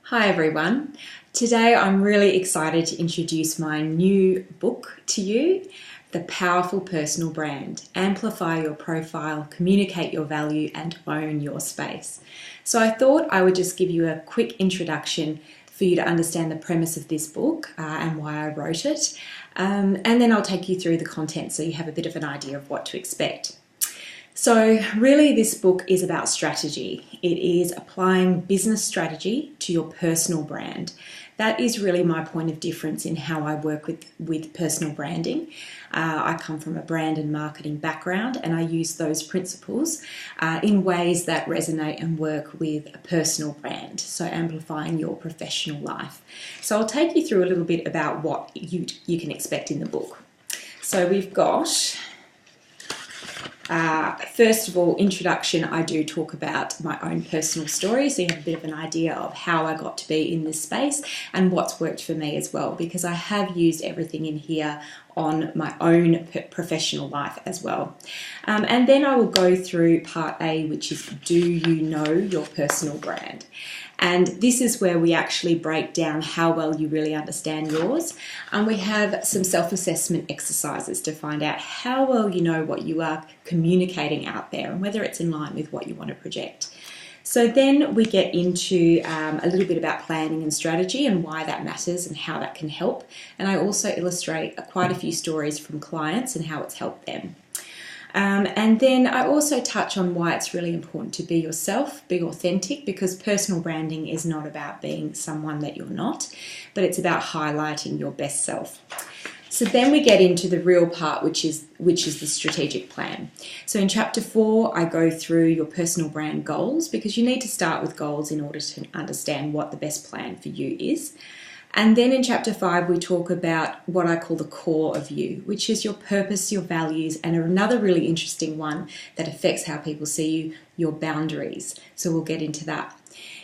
Hi everyone. Today I'm really excited to introduce my new book to you, The Powerful Personal Brand. Amplify your profile, communicate your value and own your space. So I thought I would just give you a quick introduction for you to understand the premise of this book and why I wrote it. And then I'll take you through the content so you have a bit of an idea of what to expect. So really this book is about strategy. It is applying business strategy to your personal brand. That is really my point of difference in how I work with personal branding. I come from a brand and marketing background and I use those principles in ways that resonate and work with a personal brand, so amplifying your professional life. So I'll take you through a little bit about what you can expect in the book. So we've got first of all, introduction, I do talk about my own personal story, so you have a bit of an idea of how I got to be in this space and what's worked for me as well, because I have used everything in here on my own professional life as well. And then I will go through part A, which is do you know your personal brand? And this is where we actually break down how well you really understand yours. And we have some self-assessment exercises to find out how well you know what you are communicating out there and whether it's in line with what you want to project. So then we get into a little bit about planning and strategy and why that matters and how that can help. And I also illustrate quite a few stories from clients and how it's helped them. And then I also touch on why it's really important to be yourself, be authentic, because personal branding is not about being someone that you're not, but it's about highlighting your best self. So then we get into the real part, which is the strategic plan. So in chapter 4, I go through your personal brand goals, because you need to start with goals in order to understand what the best plan for you is. And then in chapter 5, we talk about what I call the core of you, which is your purpose, your values, and another really interesting one that affects how people see you, your boundaries. So we'll get into that.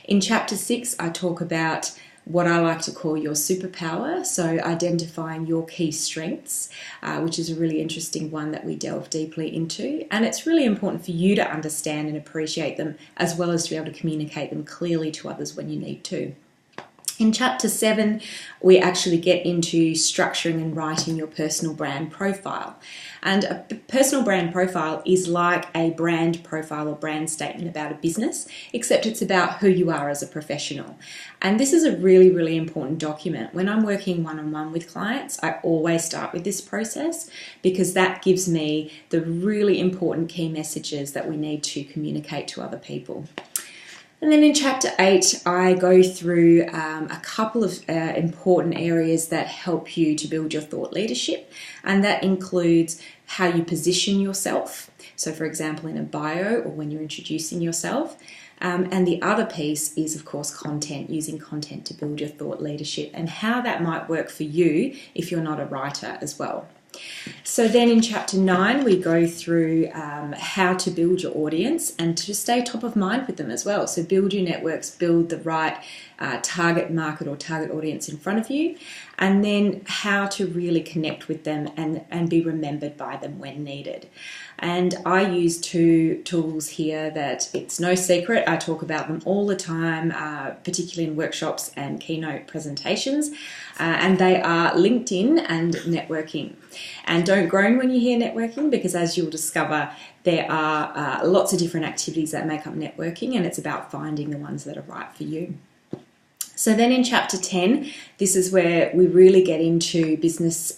In chapter 6, I talk about what I like to call your superpower, so identifying your key strengths, which is a really interesting one that we delve deeply into. And it's really important for you to understand and appreciate them, as well as to be able to communicate them clearly to others when you need to. In chapter 7, we actually get into structuring and writing your personal brand profile. And a personal brand profile is like a brand profile or brand statement about a business, except it's about who you are as a professional. And this is a really, really important document. When I'm working one-on-one with clients, I always start with this process because that gives me the really important key messages that we need to communicate to other people. And then in chapter 8, I go through a couple of important areas that help you to build your thought leadership, and that includes how you position yourself. So for example, in a bio or when you're introducing yourself. And the other piece is, of course, content, using content to build your thought leadership and how that might work for you if you're not a writer as well. So then in chapter 9, we go through how to build your audience and to stay top of mind with them as well. So build your networks, build the right target market or target audience in front of you, and then how to really connect with them and be remembered by them when needed. And I use 2 tools here that it's no secret. I talk about them all the time, particularly in workshops and keynote presentations. And they are LinkedIn and networking. And don't groan when you hear networking, because as you'll discover, there are lots of different activities that make up networking, and it's about finding the ones that are right for you. So then in chapter 10, this is where we really get into business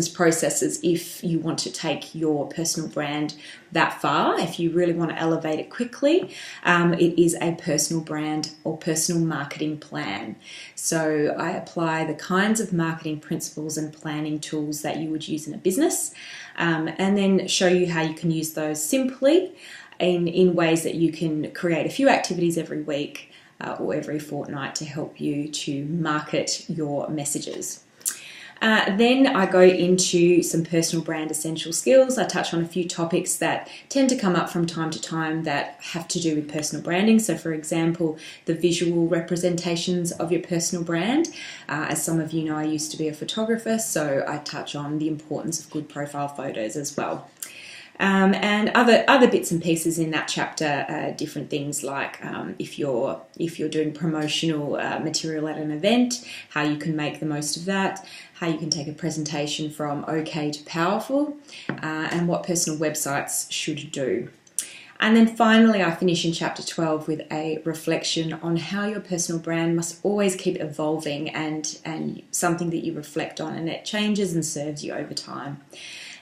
processes if you want to take your personal brand that far. If you really want to elevate it quickly, it is a personal brand or personal marketing plan. So I apply the kinds of marketing principles and planning tools that you would use in a business, and then show you how you can use those simply in ways that you can create a few activities every week or every fortnight to help you to market your messages. Then I go into some personal brand essential skills. I touch on a few topics that tend to come up from time to time that have to do with personal branding. So for example, the visual representations of your personal brand. As some of you know, I used to be a photographer, so I touch on the importance of good profile photos as well. And other bits and pieces in that chapter, different things like if you're doing promotional material at an event, how you can make the most of that, how you can take a presentation from okay to powerful, and what personal websites should do. And then finally, I finish in chapter 12 with a reflection on how your personal brand must always keep evolving and something that you reflect on, and it changes and serves you over time.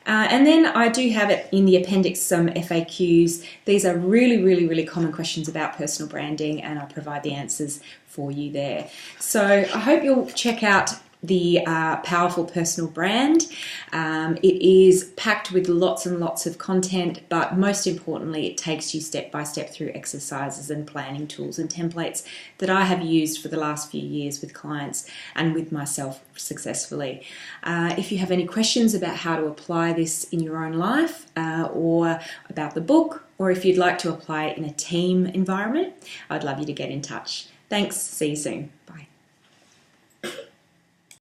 And then I do have it in the appendix some FAQs. These are really common questions about personal branding, and I'll provide the answers for you there. So I hope you'll check out the Powerful Personal Brand. It is packed with lots and lots of content, but most importantly, it takes you step by step through exercises and planning tools and templates that I have used for the last few years with clients and with myself successfully. If you have any questions about how to apply this in your own life, or about the book, or if you'd like to apply it in a team environment, I'd love you to get in touch. Thanks. See you soon. Bye.